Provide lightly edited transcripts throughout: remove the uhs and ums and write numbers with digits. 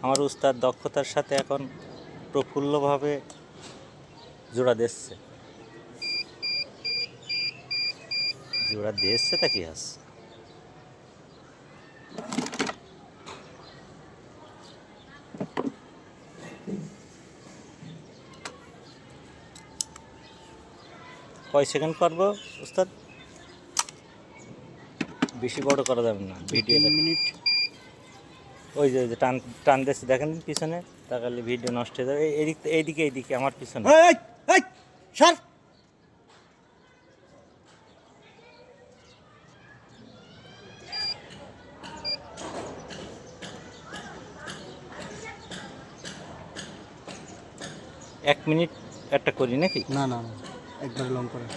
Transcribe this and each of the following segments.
আমার উস্তাদ দক্ষতার সাথে এখন প্রফুল্লভাবে জোড়া দিচ্ছে। জোড়া দিচ্ছে তা কি আছে। কয় সেকেন্ড করবো উস্তাদ? বেশি বড় করা যাবে না ভিডিও। 3 মিনিট। ওই যে টান টান দিচ্ছে দেখেন পিছনে, তাকালে ভিডিও নষ্ট হয়ে যাবে। এইদিকে এইদিকে আমার পিছনে। এই এই সর। এক মিনিট একটা করি নাকি? না না না, একবার লং করে।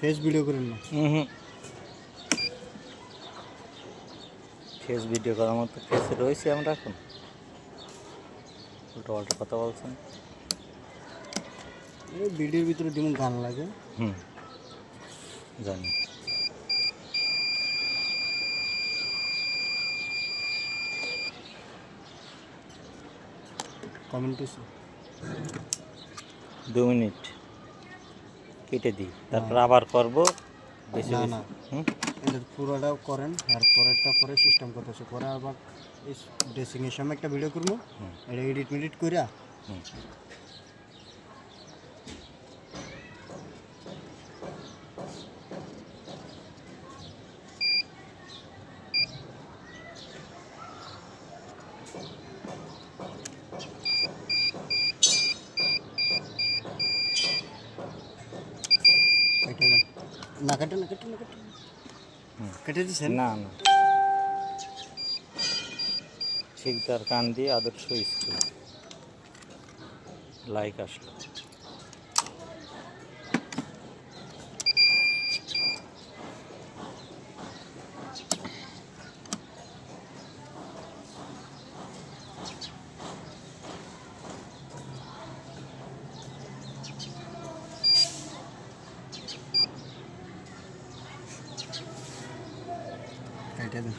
ফেস ভিডিও করেন না। হুম, ফেস ভিডিও করার মতো ফেসে রয়েছি আমরা এখন। উল্টো পাল্টা কথা বলছেন। এই ভিডিওর ভিতরে যেমন গান লাগে। হুম, জানি। কমেন্ট এসে 2 মিনিট কেটে দিই, তারপর আবার করবো বেশি না বেশি। না, হুম, এটা পুরোটাও করেন আর পরেরটা পরে সিস্টেম করতেছে। পরে আবার এই ড্রেসিংয়ের সময় একটা ভিডিও করবো, এটা এডিট মিডিট কইরা। হুম। কেটে দেন। না কেটে না কেটে না কেটে না। কেটে দিছেন? না না, শিকদার কান দিয়ে আদর্শ স্কুল লাইক আসলো। কেটে দেন।